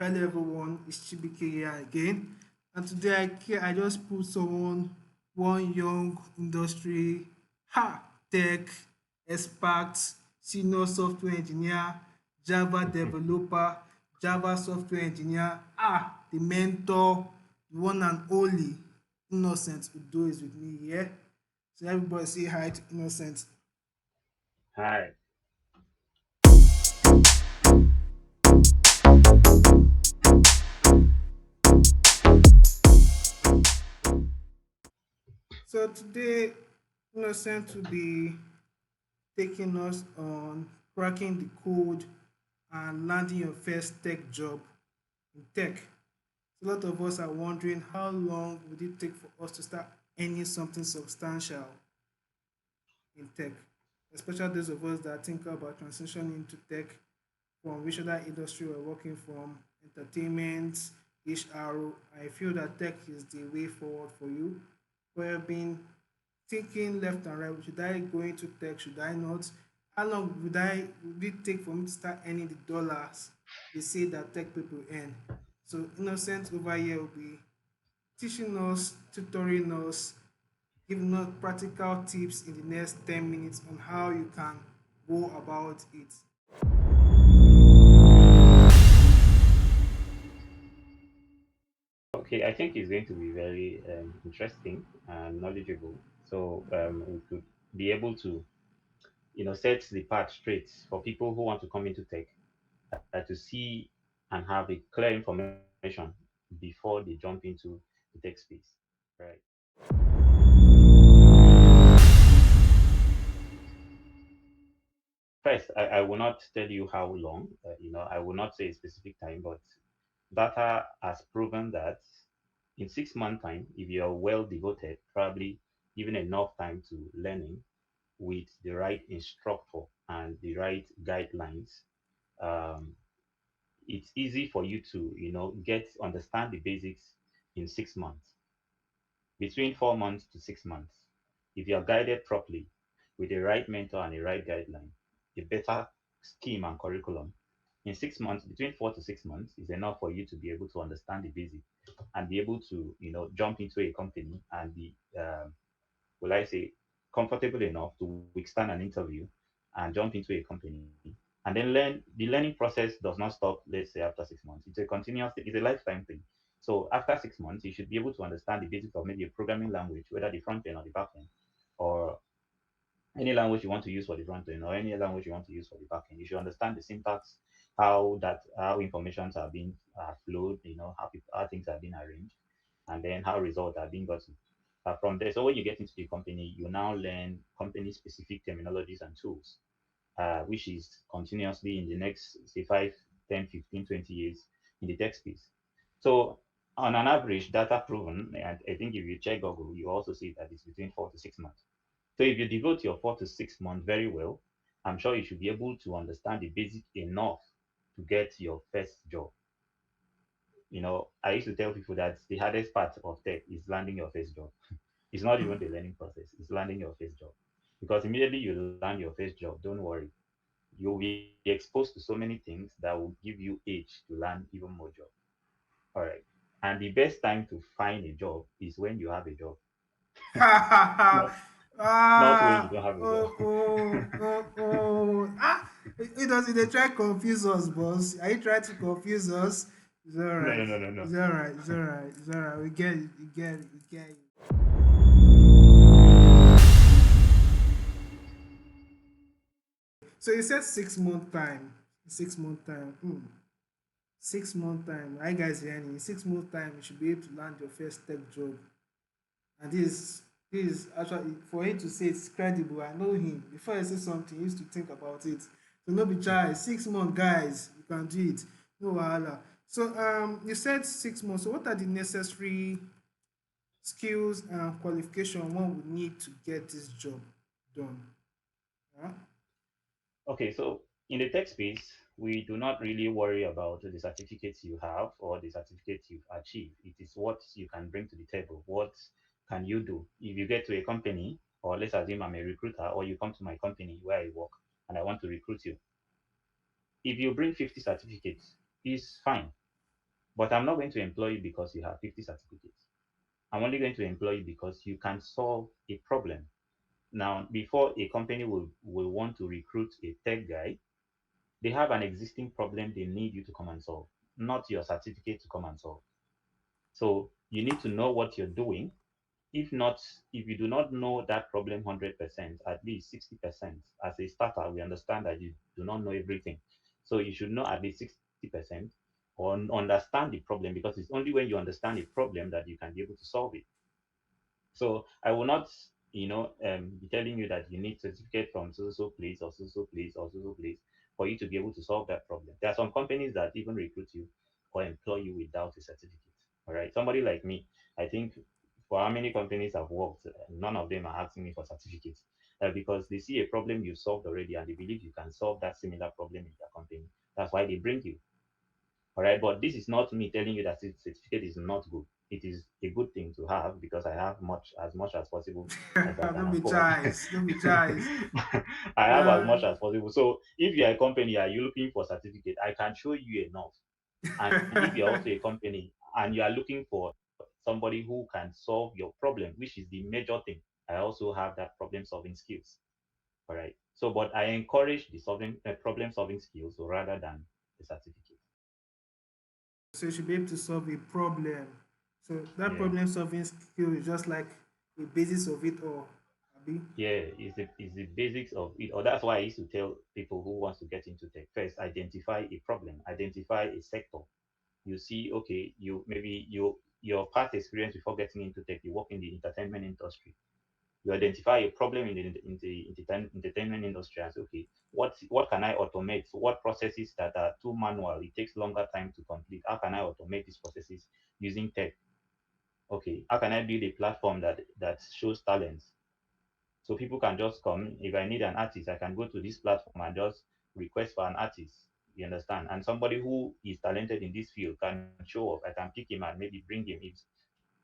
Hello everyone, it's Chibike here again. And today I just put one young industry, tech expert, senior software engineer, Java developer, Java software engineer, the mentor, the one and only Innocent Udo is with me here. So everybody say hi to Innocent. Hi. So today Innocent will be taking us on cracking the code and landing your first tech job in tech. A lot of us are wondering how long would it take for us to start earning something substantial in tech, especially those of us that think about transitioning into tech from which other industry we're working from, entertainment, HR. I feel that tech is the way forward for you. We've been thinking left and right. Should I go into tech? Should I not? How long would it take for me to start earning the dollars they say that tech people earn? So Innocent over here will be teaching us, tutoring us, giving us practical tips in the next 10 minutes on how you can go about it. Okay, I think it's going to be very interesting and knowledgeable. So we could be able to, set the path straight for people who want to come into tech to see and have a clear information before they jump into the tech space. Right. First, I will not tell you how long. I will not say a specific time, but data has proven that in 6 months' time, if you are well devoted, probably given enough time to learning with the right instructor and the right guidelines, um, it's easy for you to, get understand the basics in 6 months, between 4 months to 6 months. If you are guided properly with the right mentor and the right guideline, a better scheme and curriculum, in 6 months, between 4 to 6 months, is enough for you to be able to understand the basics and be able to, jump into a company and be, will I say, comfortable enough to withstand an interview and jump into a company and then learn. The learning process does not stop, let's say, after 6 months. It's a continuous thing, it's a lifetime thing. So after 6 months, you should be able to understand the basics of maybe a programming language, whether the front end or the back end, or any language you want to use for the front end or any language you want to use for the back end. You should understand the syntax, how informations are being flowed, how things are being arranged, and then how results are being gotten. From there, so when you get into the company, you now learn company specific terminologies and tools, which is continuously in the next, say, 5, 10, 15, 20 years in the tech space. So, on an average, data proven, and I think if you check Google, you also see that it's between 4 to 6 months. So, if you devote your 4 to 6 months very well, I'm sure you should be able to understand the basic enough to get your first job. I used to tell people that the hardest part of tech is landing your first job. It's not even the learning process, it's landing your first job. Because immediately you land your first job, don't worry, you'll be exposed to so many things that will give you age to learn even more job. All right. And the best time to find a job is when you have a job, not not when you ah, don't have a job. oh, oh, oh, oh. It does they try to confuse us, boss. Are you trying to confuse us? It's all No, right. no, no, no, no. It's all right. It's all right. It's all right. We get it. We get it. We get it. So you said 6 month time. 6 month time. 6 month time. Hi guys, hearing in 6 month time, you should be able to land your first tech job. And this is actually for him to say it's credible. I know him. Before I say something, he used to think about it. So no be try 6 month guys, you can do it. No wahala. So you said 6 months. So what are the necessary skills and qualification one would need to get this job done? Yeah? Okay, so in the tech space, we do not really worry about the certificates you have or the certificates you've achieved. It is what you can bring to the table. What can you do? If you get to a company, or let's assume I'm a recruiter, or you come to my company where I work and I want to recruit you, if you bring 50 certificates, is fine. But I'm not going to employ you because you have 50 certificates. I'm only going to employ you because you can solve a problem. Now, before a company will want to recruit a tech guy, they have an existing problem they need you to come and solve, not your certificate to come and solve. So you need to know what you're doing. If not, if you do not know that problem 100%, at least 60%, as a starter, we understand that you do not know everything. So you should know at least 60% or understand the problem, because it's only when you understand a problem that you can be able to solve it. So I will not, be telling you that you need certificate from so place or so place or so place for you to be able to solve that problem. There are some companies that even recruit you or employ you without a certificate. All right, somebody like me, I think for how many companies I've worked, none of them are asking me for certificates, because they see a problem you solved already and they believe you can solve that similar problem in their company. That's why they bring you. All right, but this is not me telling you that certificate is not good. It is a good thing to have because I have much as possible as I can Don't be afford. choice. Don't be choice. I have as Yeah. much as possible. So if you're a company, are you looking for certificate? I can show you enough. And if you're also a company and you are looking for somebody who can solve your problem, which is the major thing, I also have that problem solving skills. All right. So, but I encourage the problem solving skills rather than the certificate. So you should be able to solve a problem. So that Yeah. problem solving skill is just like the basis of it all. Abi? Yeah, is the basics of it. Or that's why I used to tell people who wants to get into tech, first identify a problem, identify a sector. You see, okay, your past experience before getting into tech, you work in the entertainment industry. You identify a problem in the entertainment industry and say, okay, what can I automate? So what processes that are too manual, it takes longer time to complete. How can I automate these processes using tech? Okay, how can I build a platform that shows talents? So people can just come. If I need an artist, I can go to this platform and just request for an artist. You understand? And somebody who is talented in this field can show up. I can pick him and maybe bring him. If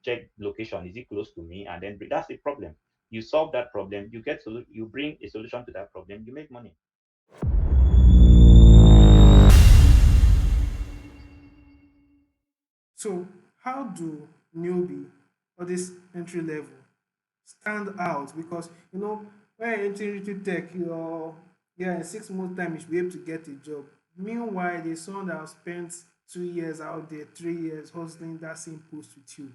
check location, is it close to me? And then that's the problem. You solve that problem. You bring a solution to that problem. You make money. So how do newbie or this entry level stand out? Because when you're entering into tech, in 6 months time you should be able to get a job. Meanwhile, there's someone that has spent 2 years out there, 3 years hustling that same post with you.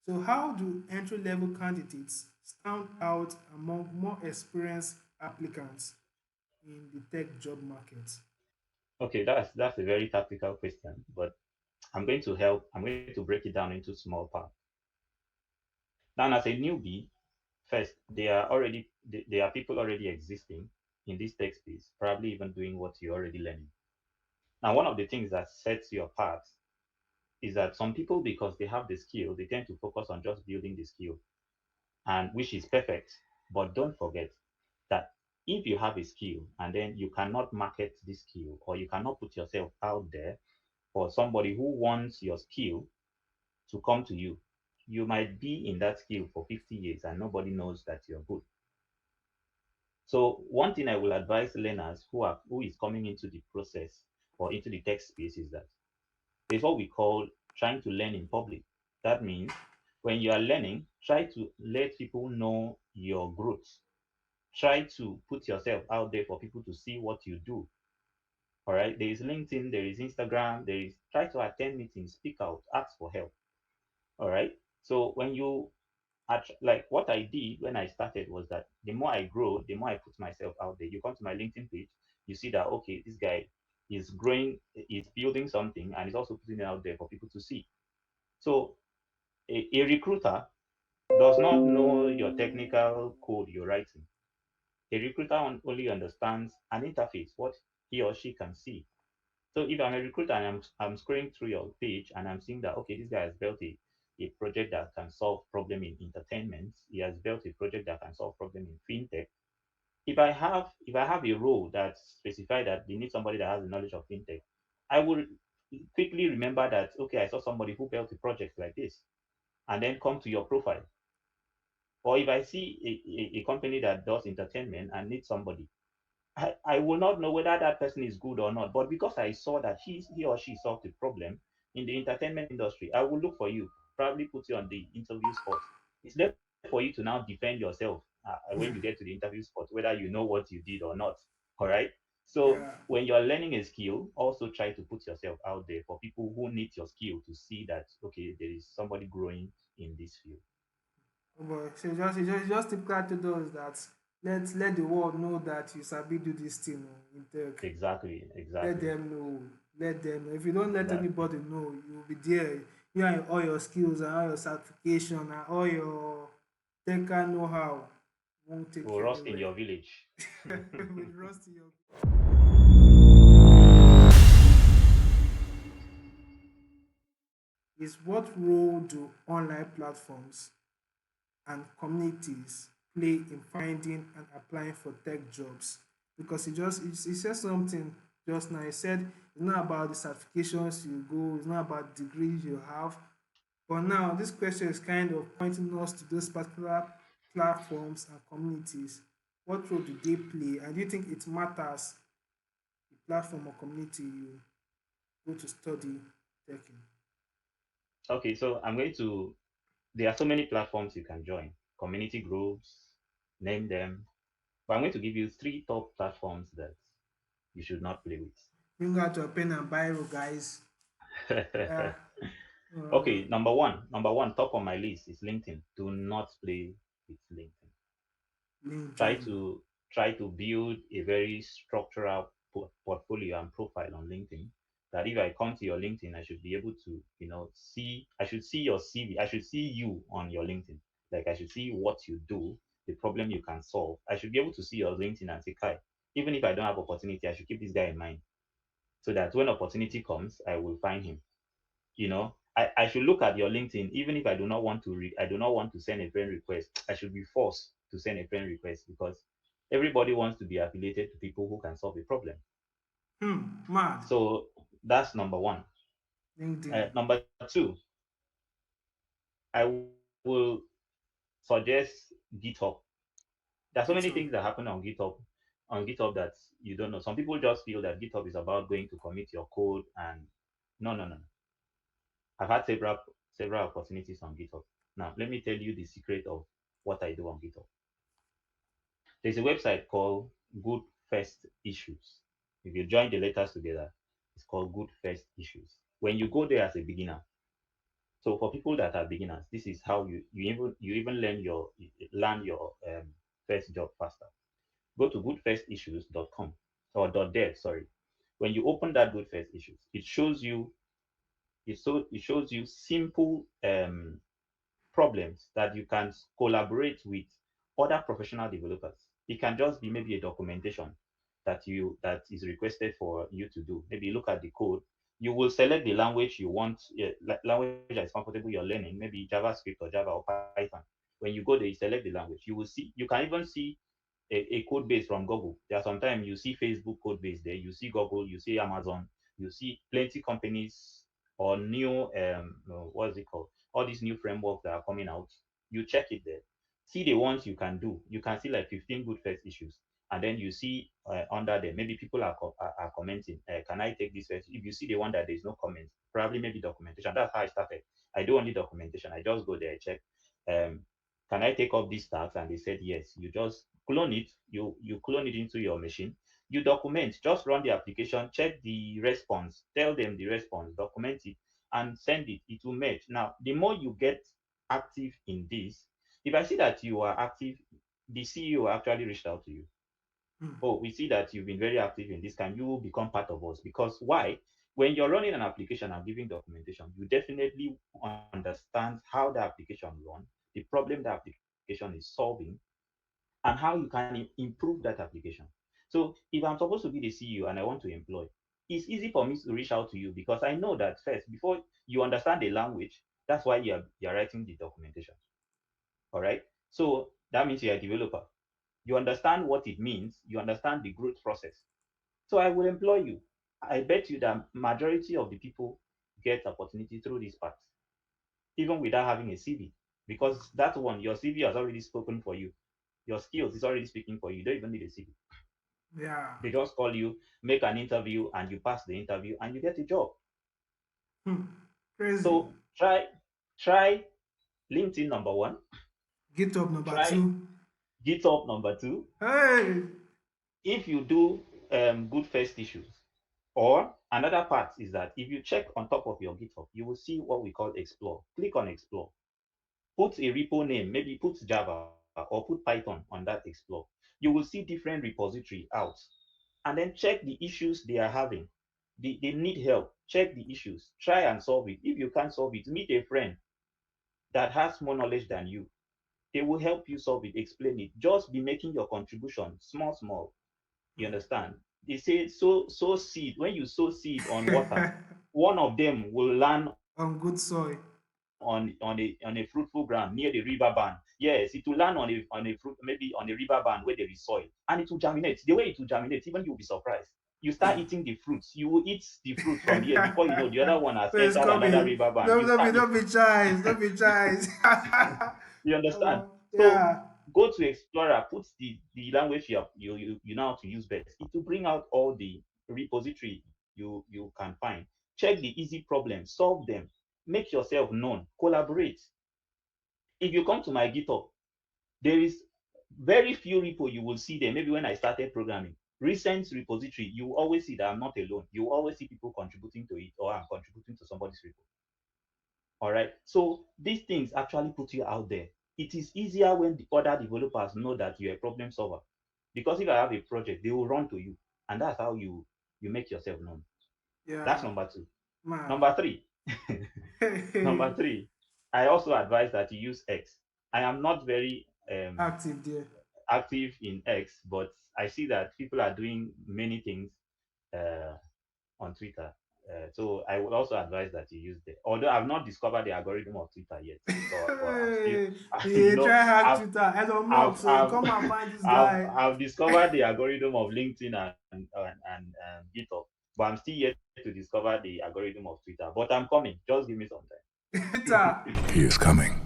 So how do entry level candidates stand out among more experienced applicants in the tech job market? Okay, that's a very tactical question, but I'm going to help. I'm going to break it down into small parts. Now, as a newbie, first, there are people already existing in this tech space, probably even doing what you're already learning. Now, one of the things that sets you apart is that some people, because they have the skill, they tend to focus on just building the skill, and which is perfect. But don't forget that if you have a skill and then you cannot market this skill or you cannot put yourself out there for somebody who wants your skill to come to you, you might be in that skill for 50 years and nobody knows that you're good. So one thing I will advise learners who is coming into the process or into the tech space is that there's what we call trying to learn in public. That means when you are learning, try to let people know your growth. Try to put yourself out there for people to see what you do. All right. There is LinkedIn, there is Instagram, there is try to attend meetings, speak out, ask for help. All right. So when you like what I did when I started was that the more I grow, the more I put myself out there. You come to my LinkedIn page, you see that okay, this guy is growing, is building something, and is also putting it out there for people to see. So a recruiter does not know your technical code you're writing. A recruiter only understands an interface, what he or she can see. So if I'm a recruiter and I'm scrolling through your page and I'm seeing that okay, this guy has built a project that can solve problem in entertainment. He has built a project that can solve problem in fintech. If I have a role that specified that they need somebody that has the knowledge of fintech, I will quickly remember that okay, I saw somebody who built a project like this, and then come to your profile. Or if I see a company that does entertainment and needs somebody, I will not know whether that person is good or not. But because I saw that he or she solved the problem, in the entertainment industry, I will look for you, probably put you on the interview spot. It's there for you to now defend yourself when you get to the interview spot, whether you know what you did or not. All right. So Yeah. when you're learning a skill, also try to put yourself out there for people who need your skill to see that okay, there is somebody growing in this field. But so just typical to those that let the world know that you sabi do this thing in tech. Exactly, Let exactly, them know. Let them know. If you don't let exactly. anybody know, you will be there. You and all your skills and all your certification and all your tech know-how won't take Will you rust in anywhere. your village. With rust in your is what role do online platforms and communities play in finding and applying for tech jobs? Because he said something just now. He said it's not about the certifications you go, it's not about degrees you have. But now this question is kind of pointing us to those particular platforms and communities. What role do they play? And do you think it matters the platform or community you go to study tech in? Okay, so I'm going to. There are so many platforms you can join, community groups, name them. But I'm going to give you three top platforms that you should not play Bring out your pen and biro, guys. with. Yeah. Uh, Okay, number one, top on my list is LinkedIn. Do not play with LinkedIn. Try LinkedIn. to try to build a very structural portfolio and profile on LinkedIn. That if I come to your LinkedIn, I should be able to, see. I should see your CV. I should see you on your LinkedIn. Like I should see what you do, the problem you can solve. I should be able to see your LinkedIn and say, "Kai, even if I don't have opportunity, I should keep this guy in mind, so that when opportunity comes, I will find him." I should look at your LinkedIn, even if I do not want to send a friend request. I should be forced to send a friend request because everybody wants to be affiliated to people who can solve a problem. Mad. So that's number one. LinkedIn. Number two, I will suggest GitHub. There are so many things that GitHub. happen on GitHub that you don't know. Some people just feel that GitHub is about going to commit your code, and no, no, no, no. I've had several opportunities on GitHub. Now, let me tell you the secret of what I do on GitHub. There's a website called Good First Issues. If you join the letters together, it's called Good First Issues. When you go there as a beginner, so for people that are beginners, this is how you even learn your first job faster. Go to goodfirstissues.com or .dev, sorry. When you open that Good First Issues, it shows you simple problems that you can collaborate with other professional developers. It can just be maybe a documentation that is requested for you to do. Maybe you look at the code. You will select the language you want, language that is comfortable you're learning, maybe JavaScript or Java or Python. When you go there, you select the language. You can even see a code base from Google. There are sometimes you see Facebook code base there, you see Google, you see Amazon, you see plenty companies or new what's it called? All these new frameworks that are coming out. You check it there. See the ones you can do. You can see like 15 good first issues. And then you see under them, maybe people are commenting, can I take this first? If you see the one that there's no comments, probably maybe documentation. That's how I started. I do only documentation. I just go there, check. Um, can I take up these tasks? And they said yes. You just clone it. You clone it into your machine. You document. Just run the application. Check the response. Tell them the response. Document it and send it. It will merge. Now, the more you get active in this, if I see that you are active, the CEO actually reached out to you. Hmm. Oh, we see that you've been very active in this. Can you become part of us? Because why? When you're running an application and giving documentation, you definitely understand how the application runs, the problem the application is solving, and how you can improve that application. So if I'm supposed to be the CEO and I want to employ, it's easy for me to reach out to you because I know that first, before you understand the language, that's why you're writing the documentation. All right. So that means you're a developer. You understand what it means, you understand the growth process. So I will employ you. I bet you that majority of the people get opportunity through this path, even without having a CV. Because that one, your CV has already spoken for you. Your skills is already speaking for you. You don't even need a CV. Yeah. They just call you, make an interview, and you pass the interview and you get a job. Crazy. So try LinkedIn number one, GitHub number try two. GitHub number two. Hey. If you do good first issues, or another part is that if you check on top of your GitHub, you will see what we call explore. Click on explore. Put a repo name, maybe put Java or put Python on that explore. You will see different repository out, and then check the issues they are having. They need help. Check the issues. Try and solve it. If you can't solve it, meet a friend that has more knowledge than you. They will help you solve it, explain it. Just be making your contribution small, small. You understand? They say sow seed. When you sow seed on water, one of them will land On good soil. on a fruitful ground near the river bank. Yes, it will land on a fruit, maybe on a river bank where there is soil, and it will germinate. The way it will germinate, even you will be surprised. You start eating the fruits. You will eat the fruit from here before you know the other one has So it's entered another coming. river bank. No, You start don't be child. Don't be child. you understand? So Yeah. go to Explorer, put the language you know how to use best. It will bring out all the repository you can find. Check the easy problems, solve them, make yourself known, collaborate. If you come to my GitHub, there is very few repo you will see there. Maybe when I started programming, recent repository, you will always see that I'm not alone. You will always see people contributing to it, or I'm contributing to somebody's repo. All right. So these things actually put you out there. It is easier when the other developers know that you're a problem solver. Because if I have a project, they will run to you. And that's how you make yourself known. That's Yeah. number two. Man. Number three. Hey. Number three. I also advise that you use X. I am not very Active there. active in X, but I see that people are doing many things uh, on Twitter. So I would also advise that you use it. Although I've not discovered the algorithm of Twitter yet, but I'm still, Hey. you Yeah, know, try hack I've Twitter. Elon I've Musk. So I've come and find this I've, guy. I've discovered the algorithm of LinkedIn and GitHub, but I'm still yet to discover the algorithm of Twitter. But I'm coming. Just give me some Twitter. He is coming.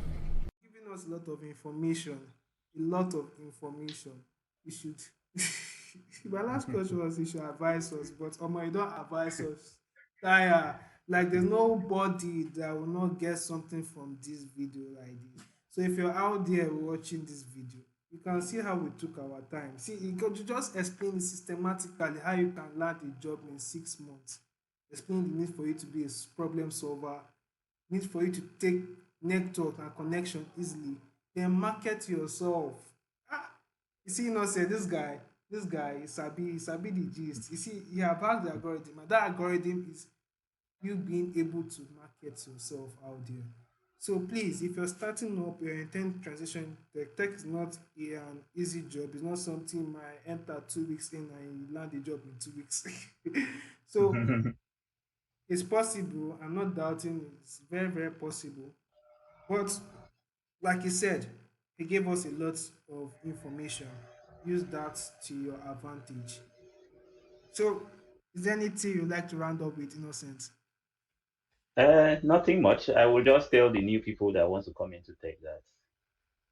Giving us a lot of information. A lot of information. You should. My last question time. was you should advise us, but you don't advise us. Tire. Like there's nobody that will not get something from this video like this. So if you're out there watching this video, you can see how we took our time. See, you could just explain systematically how you can land a job in 6 months. Explain the need for you to be a problem solver, need for you to take network and connection easily, then market yourself. Ah, you see, say this guy he sabi the gist. You see, he have hacked the algorithm, and that algorithm is you being able to market yourself out there. So please, if you're starting up, you're intent transition, tech is not an easy job. It's not something you might enter 2 weeks in and you land a job in 2 weeks. So it's possible. I'm not doubting it's very, very possible. But like you said, he gave us a lot of information. Use that to your advantage. So, is there anything you'd like to round up with, Innocent? Nothing much. I will just tell the new people that want to come into tech that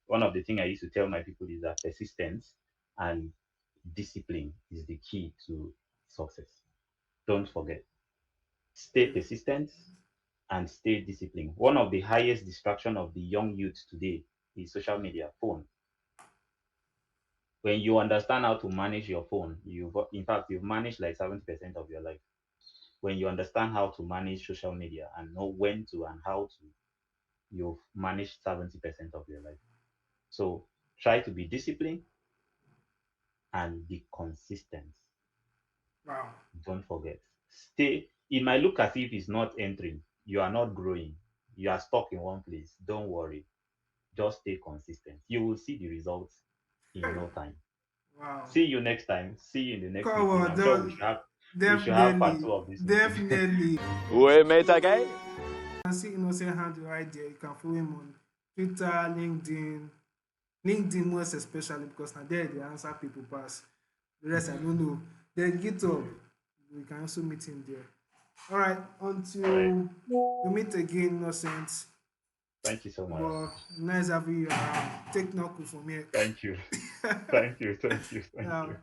one of the things I used to tell my people is that persistence and discipline is the key to success. Don't forget. Stay Yeah. persistent and stay disciplined. One of the highest distraction of the young youth today is social media, phone. When you understand how to manage your phone, in fact you've managed like 70% of your life. When you understand how to manage social media and know when to and how to, you've managed 70% of your life. So try to be disciplined and be consistent. Wow. Don't forget. Stay. It might look as if it's not entering. You are not growing. You are stuck in one place. Don't worry. Just stay consistent. You will see the results in no time. Wow. See you next time. See you in the next Come meeting. on, I'm sure we should have part definitely. two of this meeting. Definitely. We met again. You can see Innocent handle right there. You can follow him on Twitter, LinkedIn. LinkedIn most especially because now there they answer people pass. The rest I don't know. Then GitHub. We can also meet him there. All right, All right. until we meet again, Innocent. Thank you so much. But nice having you around. Take knuckle from here. Thank you. Thank you. Thank you. Thank Yeah. you.